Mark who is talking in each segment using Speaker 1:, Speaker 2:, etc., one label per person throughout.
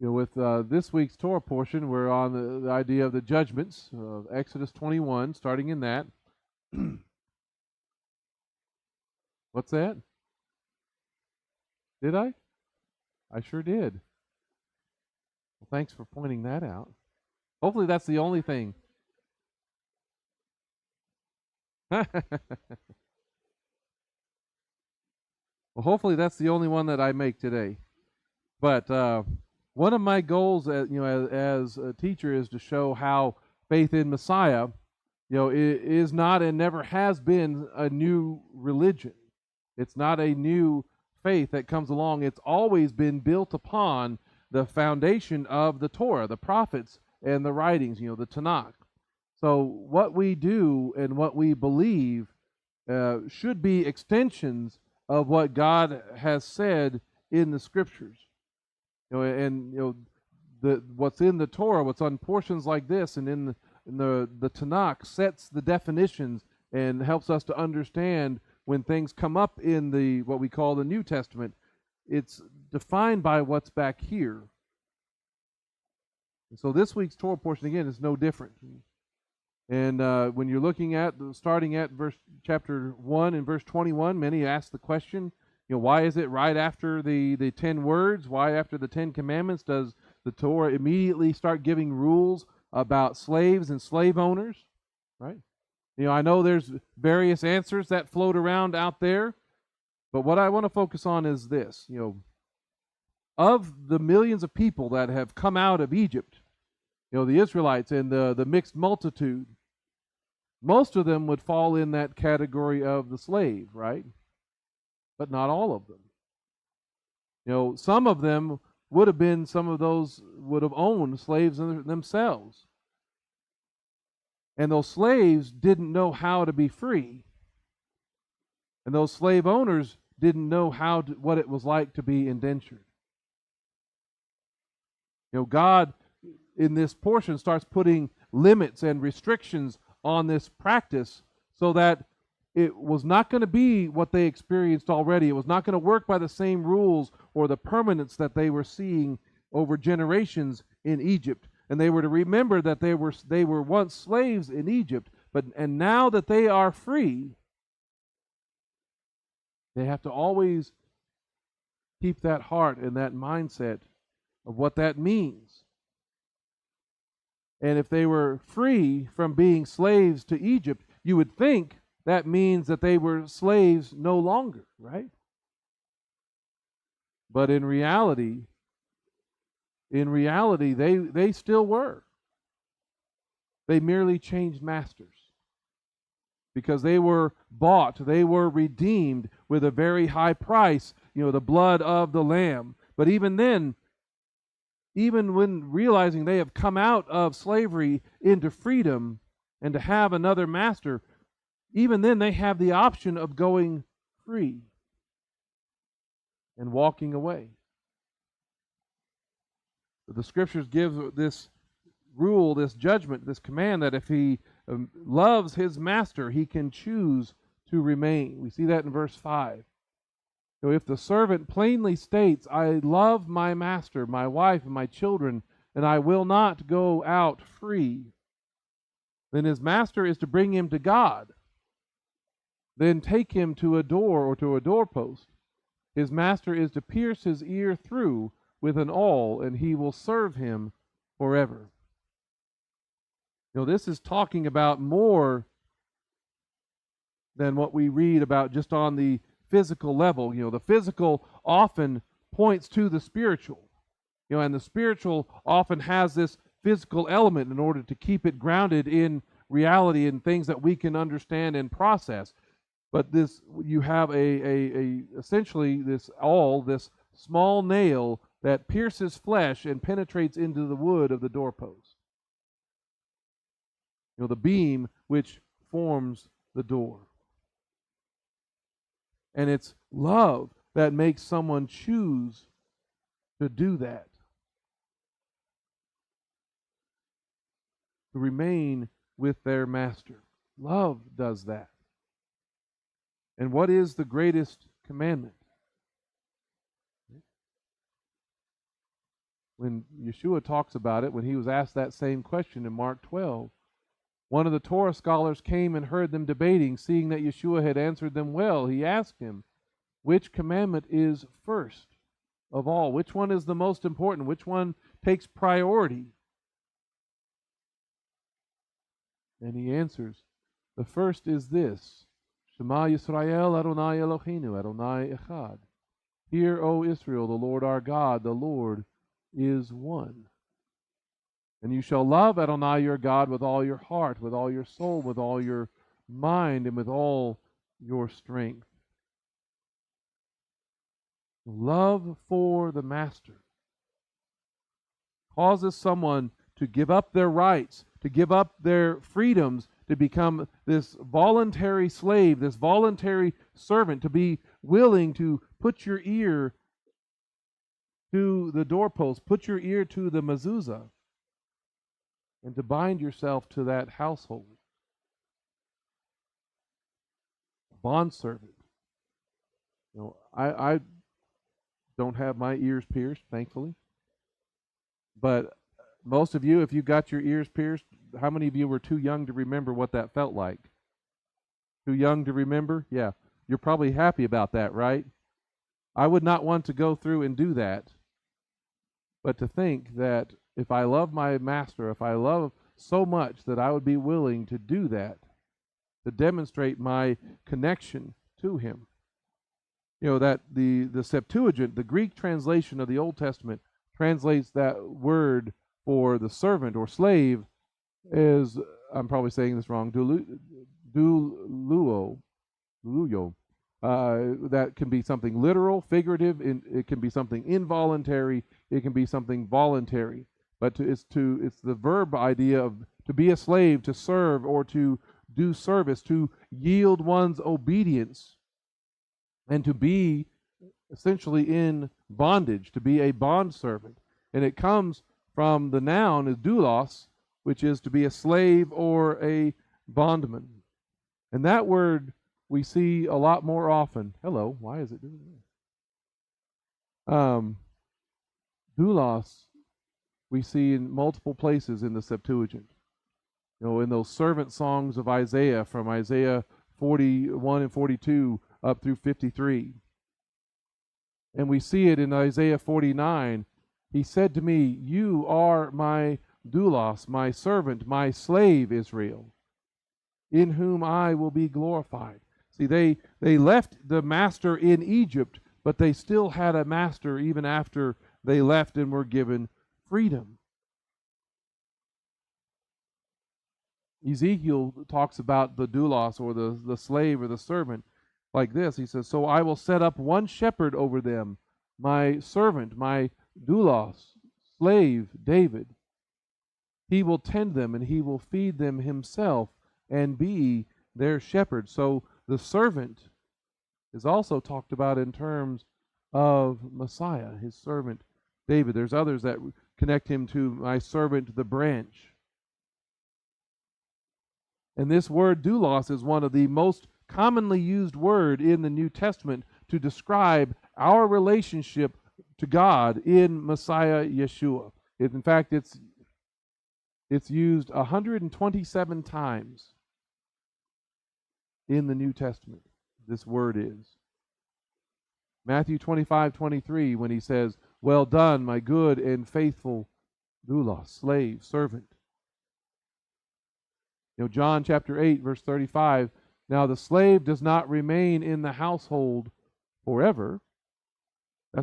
Speaker 1: With this week's Torah portion, we're on the idea of the judgments of Exodus 21, starting in that. What's that? Did I? I sure did. Well, thanks for pointing that out. Hopefully that's the only thing. Well, hopefully that's the only one that I make today. But one of my goals, as a teacher, is to show how faith in Messiah, is not and never has been a new religion. It's not a new faith that comes along. It's always been built upon the foundation of the Torah, the prophets, and the writings, the Tanakh. So what we do and what we believe should be extensions of what God has said in the Scriptures. What's in the Torah, what's on portions like this, and in the Tanakh sets the definitions and helps us to understand when things come up in the what we call the New Testament. It's defined by what's back here. And so this week's Torah portion again is no different. And when you're looking at starting at chapter 1 and verse 21, many ask the question, why is it right after the 10 words? Why after the 10 commandments does the Torah immediately start giving rules about slaves and slave owners? Right? I know there's various answers that float around out there, but what I want to focus on is this. Of the millions of people that have come out of Egypt, the Israelites and the mixed multitude, most of them would fall in that category of the slave, right? But not all of them. Some of them would have owned slaves themselves. And those slaves didn't know how to be free. And those slave owners didn't know what it was like to be indentured. God in this portion starts putting limits and restrictions on this practice so that it was not going to be what they experienced already. It was not going to work by the same rules or the permanence that they were seeing over generations in Egypt. And they were to remember that they were once slaves in Egypt, and now that they are free, they have to always keep that heart and that mindset of what that means. And if they were free from being slaves to Egypt, you would think that means that they were slaves no longer, right? But in reality, they still were. They merely changed masters because they were bought, they were redeemed with a very high price, the blood of the Lamb. But even then, even when realizing they have come out of slavery into freedom and to have another master, even then they have the option of going free and walking away. But the Scriptures give this rule, this judgment, this command that if he loves his master, he can choose to remain. We see that in verse 5. So if the servant plainly states, I love my master, my wife, and my children, and I will not go out free, then his master is to bring him to God. Then take him to a door or to a doorpost. His master is to pierce his ear through with an awl, and he will serve him forever. This is talking about more than what we read about just on the physical level. The physical often points to the spiritual. And the spiritual often has this physical element in order to keep it grounded in reality and things that we can understand and process. But you have essentially this awl, this small nail that pierces flesh and penetrates into the wood of the doorpost. The beam which forms the door. And it's love that makes someone choose to do that. To remain with their master. Love does that. And what is the greatest commandment? when Yeshua talks about it, when he was asked that same question in Mark 12, one of the Torah scholars came and heard them debating. Seeing that Yeshua had answered them well, he asked him, which commandment is first of all? Which one is the most important? Which one takes priority? And he answers, the first is this, Shema Yisrael Adonai Eloheinu Adonai Echad. Hear, O Israel, the Lord our God, the Lord is one. And you shall love Adonai your God with all your heart, with all your soul, with all your mind, and with all your strength. Love for the master causes someone to give up their rights, to give up their freedoms, to become this voluntary slave, this voluntary servant, to be willing to put your ear to the doorpost, put your ear to the mezuzah, and to bind yourself to that household. Bondservant. I don't have my ears pierced, thankfully. But most of you, if you got your ears pierced, how many of you were too young to remember what that felt like? Too young to remember? Yeah. You're probably happy about that, right? I would not want to go through and do that. But to think that if I love my master, if I love so much that I would be willing to do that, to demonstrate my connection to him. That the Septuagint, the Greek translation of the Old Testament, translates that word for the servant or slave as, I'm probably saying this wrong, duluo. That can be something literal, figurative, it can be something involuntary, it can be something voluntary. But it's the verb idea of to be a slave, to serve, or to do service, to yield one's obedience, and to be essentially in bondage, to be a bondservant. And it comes from the noun is doulos, which is to be a slave or a bondman. And that word we see a lot more often. Hello, why is it doing this? Doulos we see in multiple places in the Septuagint. In those servant songs of Isaiah, from Isaiah 41 and 42 up through 53. And we see it in Isaiah 49. He said to me, you are my doulos, my servant, my slave, Israel, in whom I will be glorified. See, they left the master in Egypt, but they still had a master even after they left and were given freedom. Ezekiel talks about the doulos, or the slave or the servant, like this. He says, so I will set up one shepherd over them, my servant, my doulos, slave, David. He will tend them, and he will feed them himself, and be their shepherd. So the servant is also talked about in terms of Messiah, his servant David. There's others that connect him to my servant, the branch. And this word doulos is one of the most commonly used word in the New Testament to describe our relationship to God in Messiah Yeshua. In fact, it's used 127 times in the New Testament. This word is. Matthew 25:23, when he says, well done, my good and faithful doulos, slave, servant. John chapter 8, verse 35, now the slave does not remain in the household forever.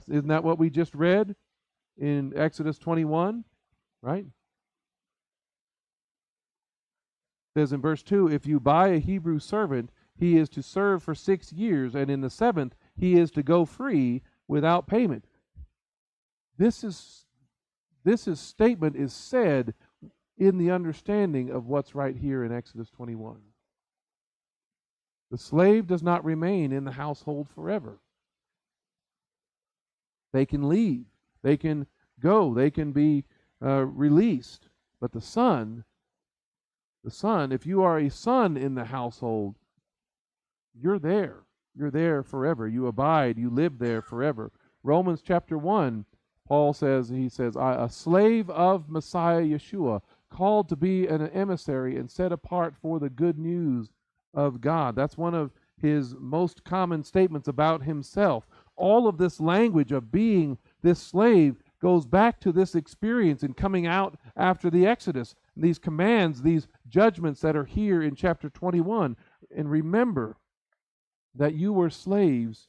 Speaker 1: Isn't that what we just read in Exodus 21? Right? It says in verse 2, if you buy a Hebrew servant, he is to serve for 6 years, and in the 7th he is to go free without payment. This statement is said in the understanding of what's right here in Exodus 21. The slave does not remain in the household forever. They can leave. They can go. They can be released. But the son, if you are a son in the household, you're there. You're there forever. You abide. You live there forever. Romans chapter 1 Paul says, I, a slave of Messiah Yeshua, called to be an emissary and set apart for the good news of God. That's one of his most common statements about himself. All of this language of being this slave goes back to this experience in coming out after the Exodus. These commands, these judgments that are here in chapter 21. And remember that you were slaves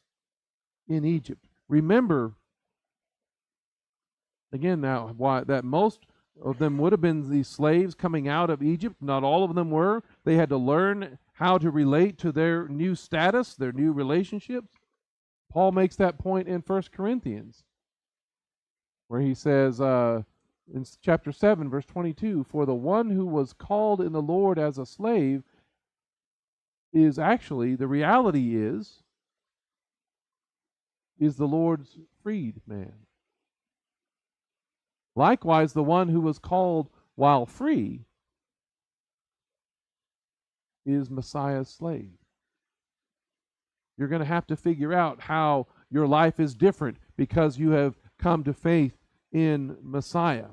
Speaker 1: in Egypt. Remember, again now, why that most of them would have been these slaves coming out of Egypt. Not all of them were. They had to learn how to relate to their new status, their new relationships. Paul makes that point in 1 Corinthians, where he says in chapter 7, verse 22, for the one who was called in the Lord as a slave is actually, the reality is the Lord's freed man. Likewise, the one who was called while free is Messiah's slave. You're going to have to figure out how your life is different because you have come to faith in Messiah.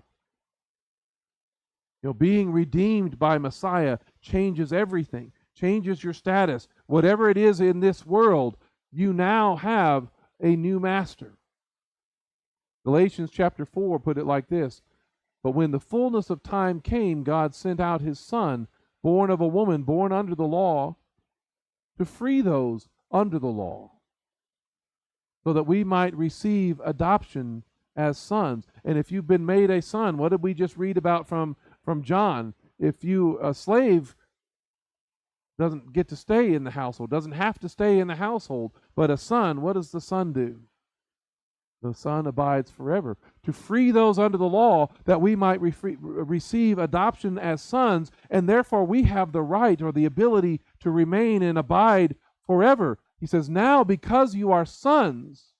Speaker 1: You know, being redeemed by Messiah changes everything, changes your status. Whatever it is in this world, you now have a new master. Galatians chapter 4 put it like this, but when the fullness of time came, God sent out his Son, born of a woman, born under the law, to free those under the law, so that we might receive adoption as sons. And if you've been made a son, what did we just read about from John? If a slave doesn't get to stay in the household, doesn't have to stay in the household, but a son, what does the son do? The son abides forever. To free those under the law, that we might receive adoption as sons, and therefore we have the right or the ability to remain and abide forever. He says, now because you are sons,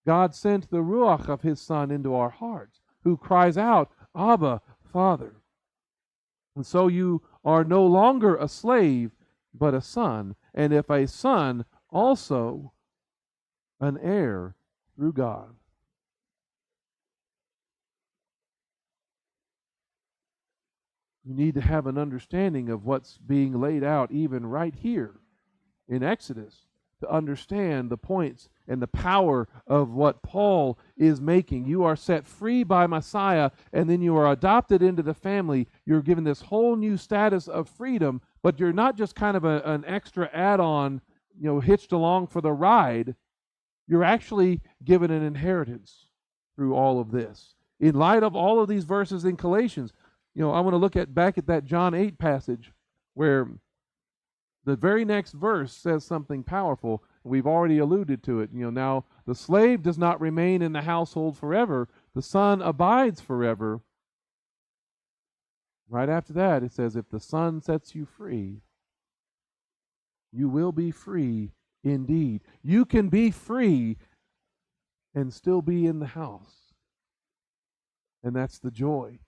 Speaker 1: God sent the Ruach of his Son into our hearts, who cries out, Abba, Father. And so you are no longer a slave, but a son. And if a son, also an heir through God. You need to have an understanding of what's being laid out even right here in Exodus to understand the points and the power of what Paul is making. You are set free by Messiah, and then you are adopted into the family. You're given this whole new status of freedom, but you're not just kind of an extra add-on, hitched along for the ride. You're actually given an inheritance through all of this. In light of all of these verses in Galatians, I want to look back at that John 8 passage where the very next verse says something powerful. We've already alluded to it. Now the slave does not remain in the household forever. The son abides forever. Right after that, it says, if the Son sets you free, you will be free indeed. You can be free and still be in the house. And that's the joy.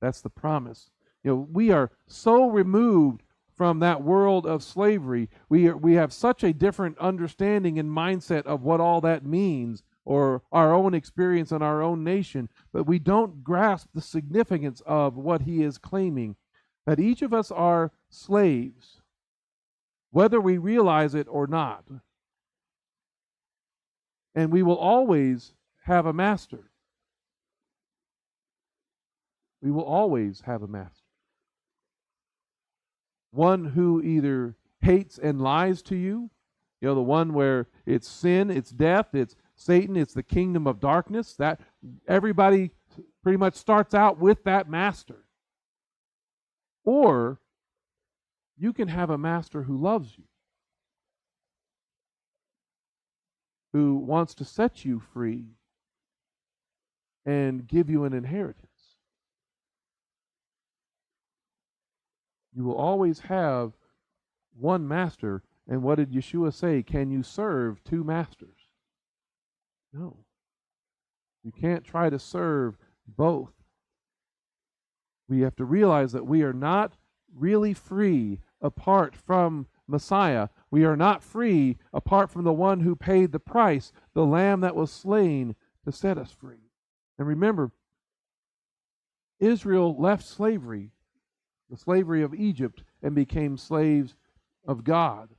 Speaker 1: That's the promise. We are so removed from that world of slavery. We have such a different understanding and mindset of what all that means, or our own experience in our own nation, but we don't grasp the significance of what he is claiming, that each of us are slaves, whether we realize it or not. And we will always have a master. We will always have a master. One who either hates and lies to you, the one where it's sin, it's death, it's Satan, it's the kingdom of darkness. That everybody pretty much starts out with that master. Or you can have a master who loves you, who wants to set you free and give you an inheritance. You will always have one master. And what did Yeshua say? Can you serve two masters? No. You can't try to serve both. We have to realize that we are not really free apart from Messiah. We are not free apart from the one who paid the price, the lamb that was slain to set us free. And remember, Israel left slavery, the slavery of Egypt, and became slaves of God,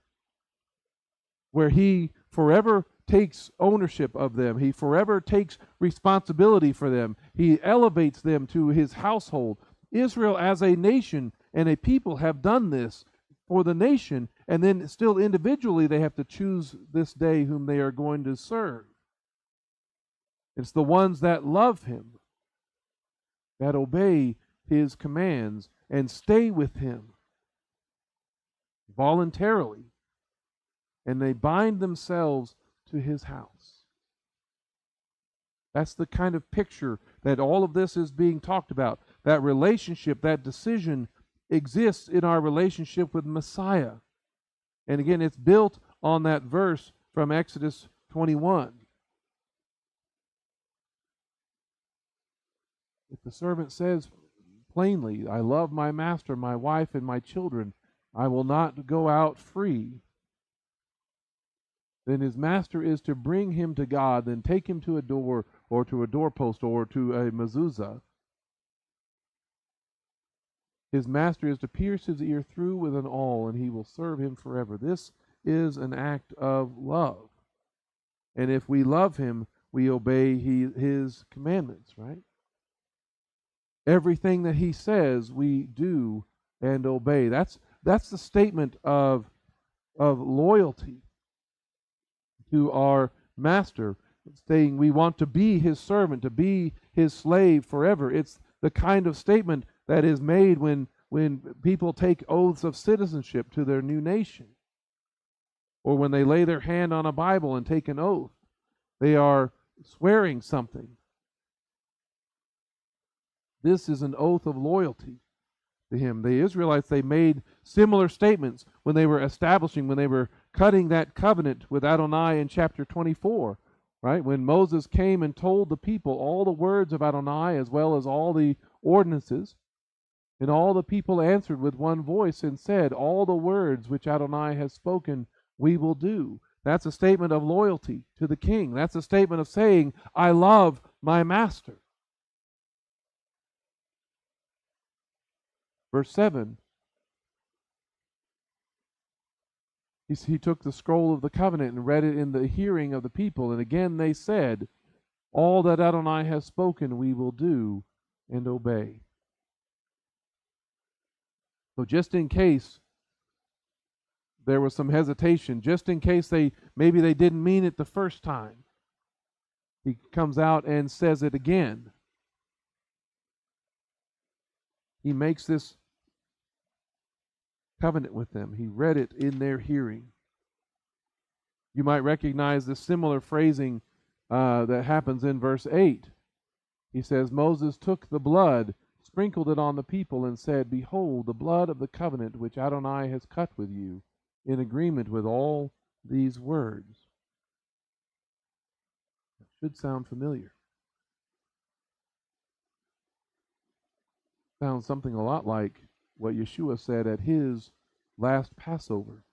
Speaker 1: where He forever takes ownership of them. He forever takes responsibility for them. He elevates them to His household. Israel as a nation and a people have done this for the nation, and then still individually they have to choose this day whom they are going to serve. It's the ones that love Him, that obey His commands and stay with Him voluntarily, and they bind themselves to His house. That's the kind of picture that all of this is being talked about. That relationship, that decision exists in our relationship with Messiah. And again, it's built on that verse from Exodus 21. If the servant says plainly, I love my master, my wife, and my children, I will not go out free, then his master is to bring him to God, then take him to a door or to a doorpost or to a mezuzah. His master is to pierce his ear through with an awl, and he will serve him forever. This is an act of love. And if we love Him, we obey His commandments, right? Everything that He says, we do and obey. That's the statement of loyalty to our master, saying we want to be His servant, to be His slave forever. It's the kind of statement that is made when people take oaths of citizenship to their new nation, or when they lay their hand on a Bible and take an oath. They are swearing something. This is an oath of loyalty to Him. The Israelites, they made similar statements when they were cutting that covenant with Adonai in chapter 24, right? When Moses came and told the people all the words of Adonai as well as all the ordinances, and all the people answered with one voice and said, all the words which Adonai has spoken we will do. That's a statement of loyalty to the king. That's a statement of saying, I love my master. Verse 7, he took the scroll of the covenant and read it in the hearing of the people. And again they said, all that Adonai has spoken we will do and obey. So just in case there was some hesitation, just in case maybe they didn't mean it the first time, he comes out and says it again. He makes this covenant with them. He read it in their hearing. You might recognize the similar phrasing that happens in verse 8. He says, Moses took the blood, sprinkled it on the people, and said, behold, the blood of the covenant which Adonai has cut with you, in agreement with all these words. It should sound familiar. Sounds something a lot like what Yeshua said at His last Passover.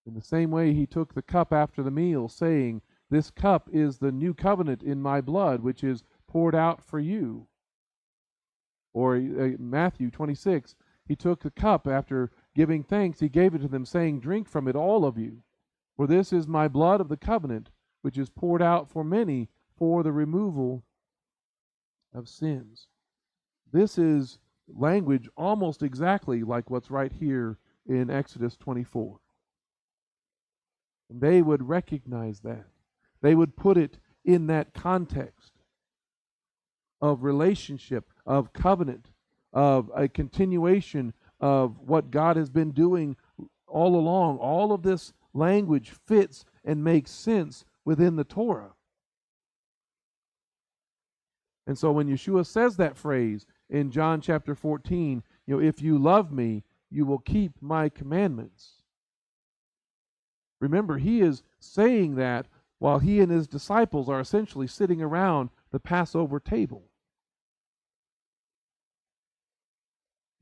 Speaker 1: In the same way, He took the cup after the meal, saying, this cup is the new covenant in my blood, which is poured out for you. Or Matthew 26, He took the cup after giving thanks, He gave it to them, saying, drink from it, all of you, for this is my blood of the covenant, which is poured out for many for the removal of sins. This is language almost exactly like what's right here in Exodus 24. And they would recognize that. They would put it in that context of relationship, of covenant, of a continuation of what God has been doing all along. All of this language fits and makes sense within the Torah. And so when Yeshua says that phrase in John chapter 14, if you love me, you will keep my commandments. Remember, He is saying that while He and His disciples are essentially sitting around the Passover table.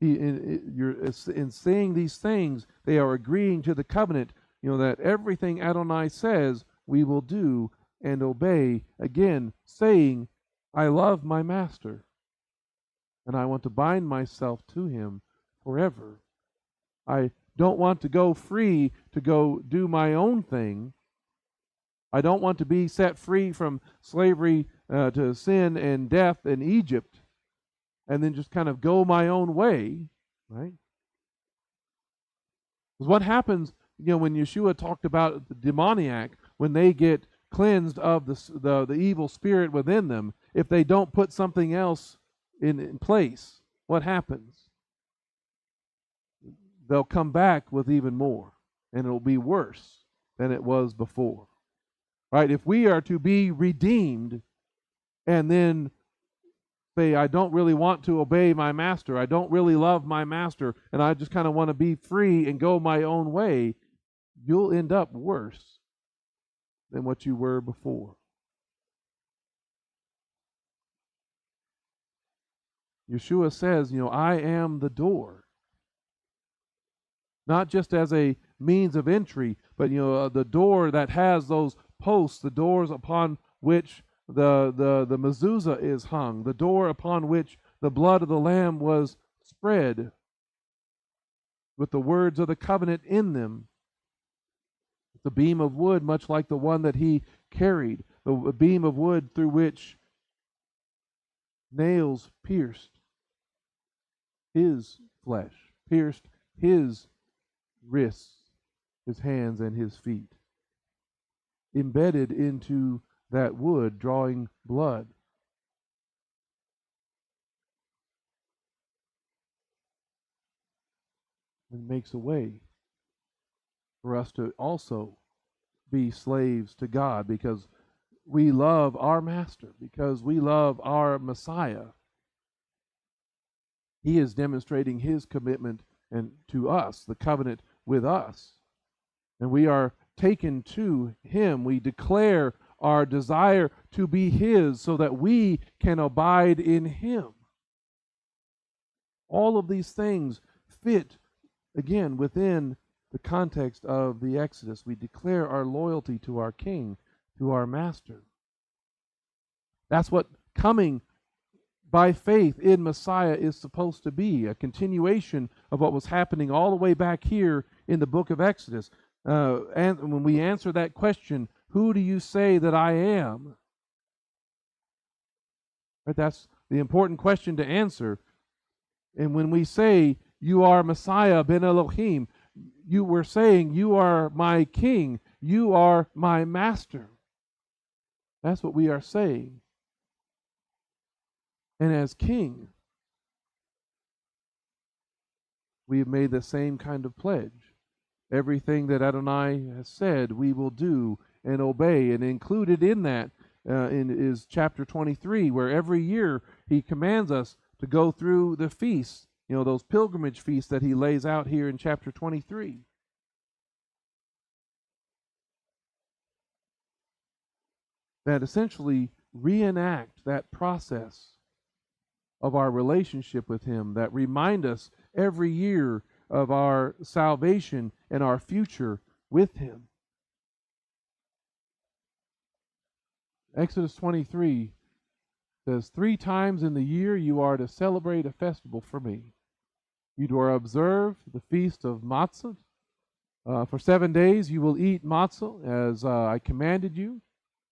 Speaker 1: In saying these things, they are agreeing to the covenant, that everything Adonai says we will do and obey, again saying, I love my master, and I want to bind myself to him forever. I don't want to go free to go do my own thing. I don't want to be set free from slavery to sin and death in Egypt and then just kind of go my own way, right? Because what happens, when Yeshua talked about the demoniac, when they get cleansed of the evil spirit within them, if they don't put something else in place, what happens? They'll come back with even more, and it'll be worse than it was before. Right? If we are to be redeemed and then say, I don't really want to obey my master, I don't really love my master, and I just kind of want to be free and go my own way, you'll end up worse than what you were before. Yeshua says, I am the door. Not just as a means of entry, but the door that has those posts, the doors upon which the mezuzah is hung, the door upon which the blood of the Lamb was spread with the words of the covenant in them. The beam of wood, much like the one that he carried, the beam of wood through which nails pierced his flesh, pierced his wrists, his hands, and his feet, embedded into that wood, drawing blood. And makes a way for us to also be slaves to God, because we love our master, because we love our Messiah. He is demonstrating his commitment and to us, the covenant with us. And we are taken to him. We declare our desire to be his so that we can abide in him. All of these things fit, again, within the context of the Exodus. We declare our loyalty to our King, to our Master. That's what coming by faith in Messiah is supposed to be, a continuation of what was happening all the way back here in the book of Exodus. And when we answer that question, who do you say that I am? Right, that's the important question to answer. And when we say, you are Messiah ben Elohim, we're saying, you are my king, you are my master. That's what we are saying. And as king, we have made the same kind of pledge. Everything that Adonai has said, we will do and obey. And included in that is chapter 23, where every year he commands us to go through the feasts, those pilgrimage feasts that he lays out here in chapter 23. That essentially reenact that process of our relationship with him, that remind us every year of our salvation and our future with him. Exodus 23 says, 3 times in the year you are to celebrate a festival for me. You are to observe the feast of matzah. For 7 days you will eat matzah as I commanded you,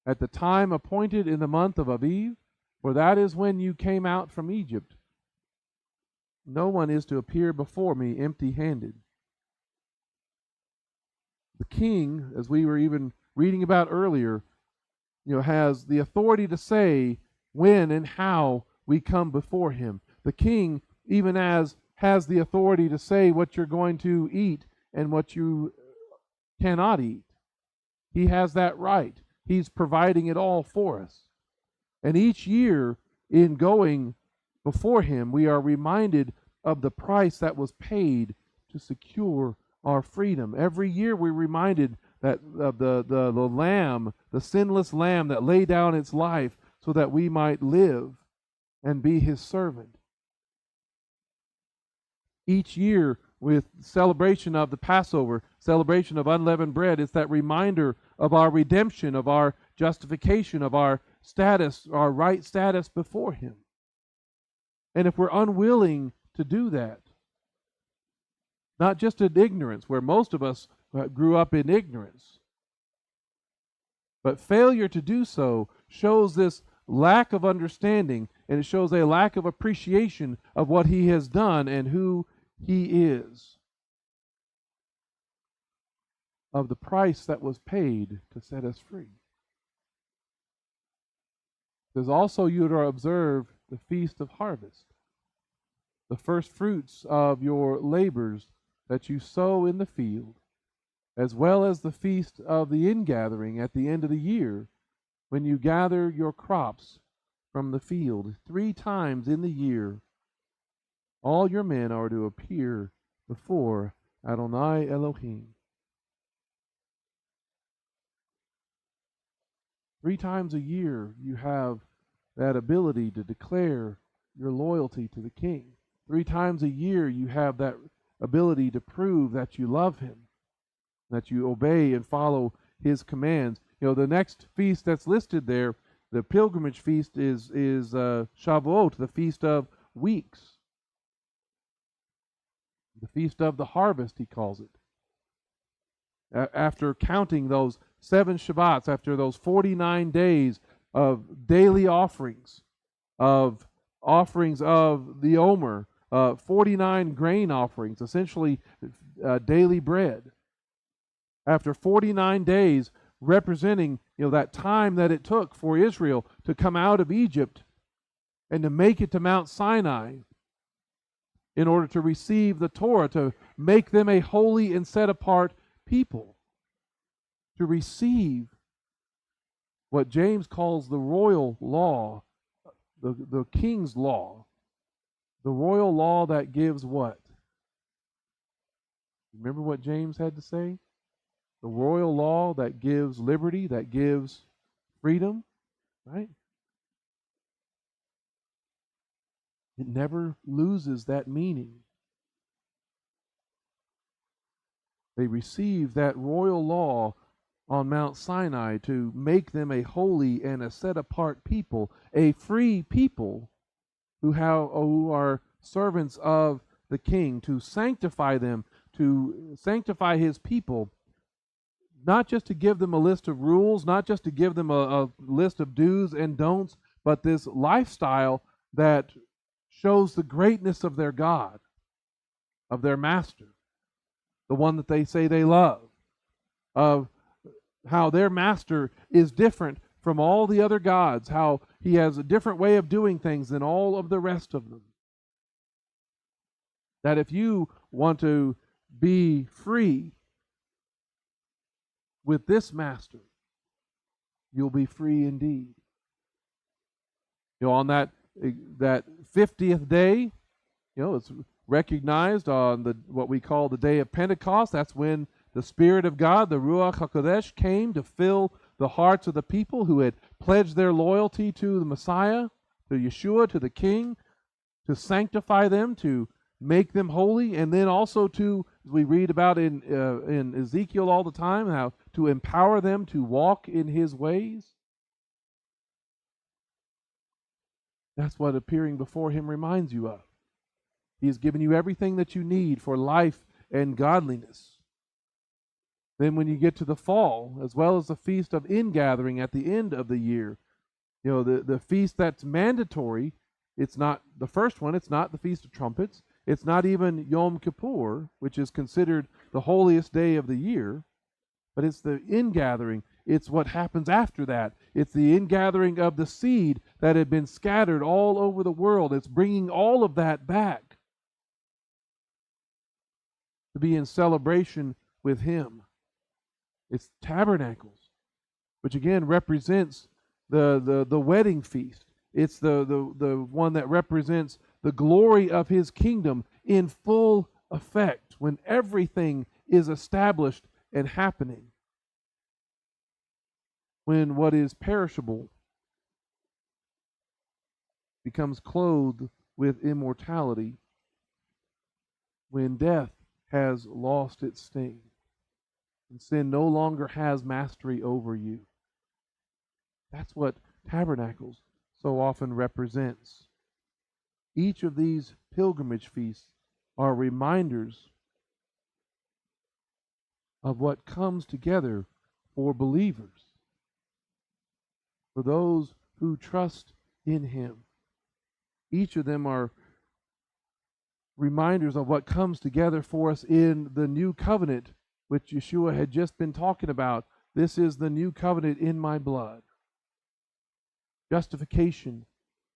Speaker 1: at the time appointed in the month of Aviv, for that is when you came out from Egypt. No one is to appear before me empty-handed. The king, as we were even reading about earlier, has the authority to say when and how we come before him. The king, even has the authority to say what you're going to eat and what you cannot eat. He has that right. He's providing it all for us. And each year, in going before him, we are reminded of the price that was paid to secure our freedom. Every year we're reminded that of the lamb, the sinless lamb that laid down its life so that we might live and be his servant. Each year, with celebration of the Passover, celebration of unleavened bread, it's that reminder of our redemption, of our justification of our status, our right status before Him. And if we're unwilling to do that, not just in ignorance, where most of us grew up in ignorance, but failure to do so shows this lack of understanding, and it shows a lack of appreciation of what He has done and who He is, of the price that was paid to set us free. There's also you to observe the Feast of Harvest, the first fruits of your labors that you sow in the field, as well as the Feast of the Ingathering at the end of the year, when you gather your crops from the field. 3 times in the year, all your men are to appear before Adonai Elohim. 3 times a year, you have that ability to declare your loyalty to the King. 3 times a year, you have that ability to prove that you love Him, that you obey and follow His commands. You know, the next feast that's listed there, the pilgrimage feast, is Shavuot, the Feast of Weeks. The Feast of the Harvest, he calls it. After counting those 7 Shabbats, after those 49 days of daily offerings of the Omer, 49 grain offerings, essentially daily bread. After 49 days, representing, that time that it took for Israel to come out of Egypt and to make it to Mount Sinai in order to receive the Torah, to make them a holy and set apart people, to receive what James calls the royal law, the king's law, the royal law that gives what? Remember what James had to say? The royal law that gives liberty, that gives freedom, right? It never loses that meaning. They received that royal law on Mount Sinai to make them a holy and a set-apart people, a free people who are servants of the King, to sanctify them, to sanctify His people, not just to give them a list of rules, not just to give them a list of do's and don'ts, but this lifestyle that shows the greatness of their God, of their Master, the one that they say they love, of how their Master is different from all the other gods, how He has a different way of doing things than all of the rest of them. That if you want to be free with this Master, you'll be free indeed. On that 50th day, it's recognized on what we call the day of Pentecost. That's when the Spirit of God, the Ruach HaKodesh, came to fill the hearts of the people who had pledged their loyalty to the Messiah, to Yeshua, to the King, to sanctify them, to make them holy, and then also to, as we read about in Ezekiel all the time, how to empower them to walk in His ways. That's what appearing before Him reminds you of. He has given you everything that you need for life and godliness. Then when you get to the fall, as well as the Feast of Ingathering at the end of the year, the feast that's mandatory, it's not the first one, it's not the Feast of Trumpets, it's not even Yom Kippur, which is considered the holiest day of the year, but it's the ingathering. It's what happens after that. It's the ingathering of the seed that had been scattered all over the world. It's bringing all of that back to be in celebration with Him. It's tabernacles, which again represents the wedding feast. It's the one that represents the glory of His kingdom in full effect, when everything is established and happening. When what is perishable becomes clothed with immortality. When death has lost its sting and sin no longer has mastery over you. That's what tabernacles so often represents. Each of these pilgrimage feasts are reminders of what comes together for believers, for those who trust in Him. Each of them are reminders of what comes together for us in the new covenant, which Yeshua had just been talking about. This is the new covenant in my blood. Justification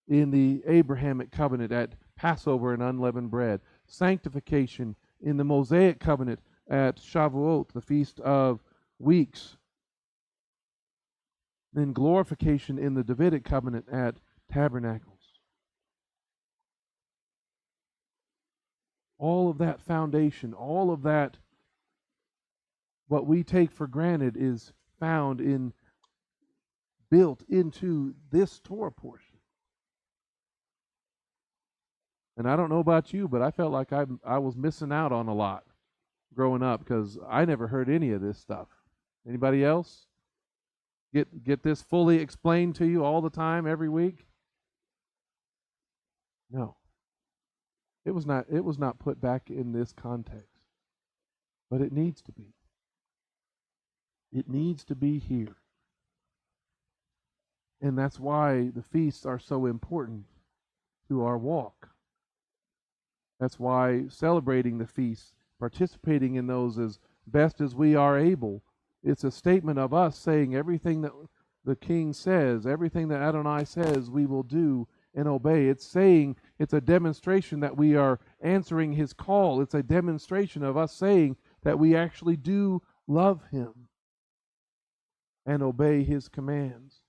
Speaker 1: in the Abrahamic covenant at Passover and unleavened bread. Sanctification in the Mosaic covenant at Shavuot, the Feast of Weeks. Then glorification in the Davidic covenant at Tabernacles. All of that foundation, all of that, what we take for granted, is found in, built into this Torah portion. And I don't know about you, but I felt like I was missing out on a lot growing up because I never heard any of this stuff. Anybody else get this fully explained to you all the time, every week? No. It was not put back in this context. But it needs to be. It needs to be here. And that's why the feasts are so important to our walk. That's why celebrating the feasts, participating in those as best as we are able, it's a statement of us saying everything that the King says, everything that Adonai says, we will do and obey. It's saying, it's a demonstration that we are answering His call. It's a demonstration of us saying that we actually do love Him and obey His commands.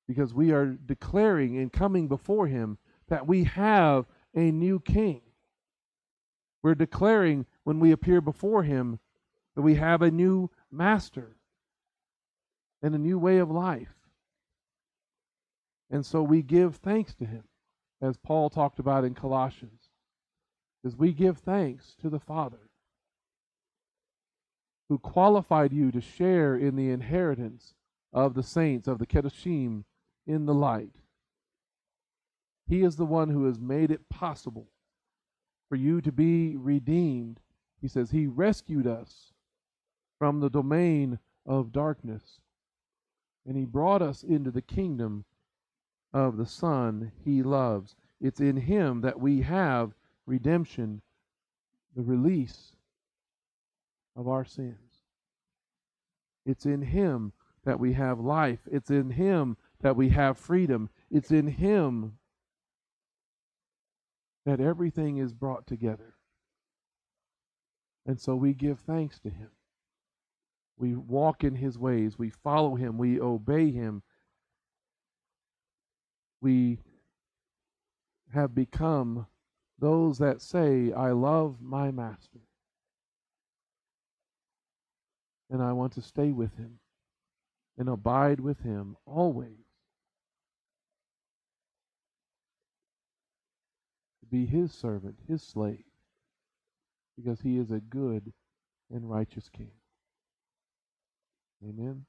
Speaker 1: Because we are declaring and coming before Him that we have a new King. We're declaring when we appear before Him that we have a new Master and a new way of life. And so we give thanks to Him, as Paul talked about in Colossians, as we give thanks to the Father who qualified you to share in the inheritance of the saints, of the Kedoshim, in the light. He is the one who has made it possible for you to be redeemed. He says He rescued us from the domain of darkness, and He brought us into the kingdom of the Son He loves. It's in Him that we have redemption, the release of our sins. It's in Him that we have life. It's in Him that we have freedom. It's in Him that everything is brought together. And so we give thanks to Him. We walk in His ways. We follow Him. We obey Him. We have become those that say, I love my Master, and I want to stay with Him and abide with Him always, to be His servant, His slave, because He is a good and righteous King. Amen.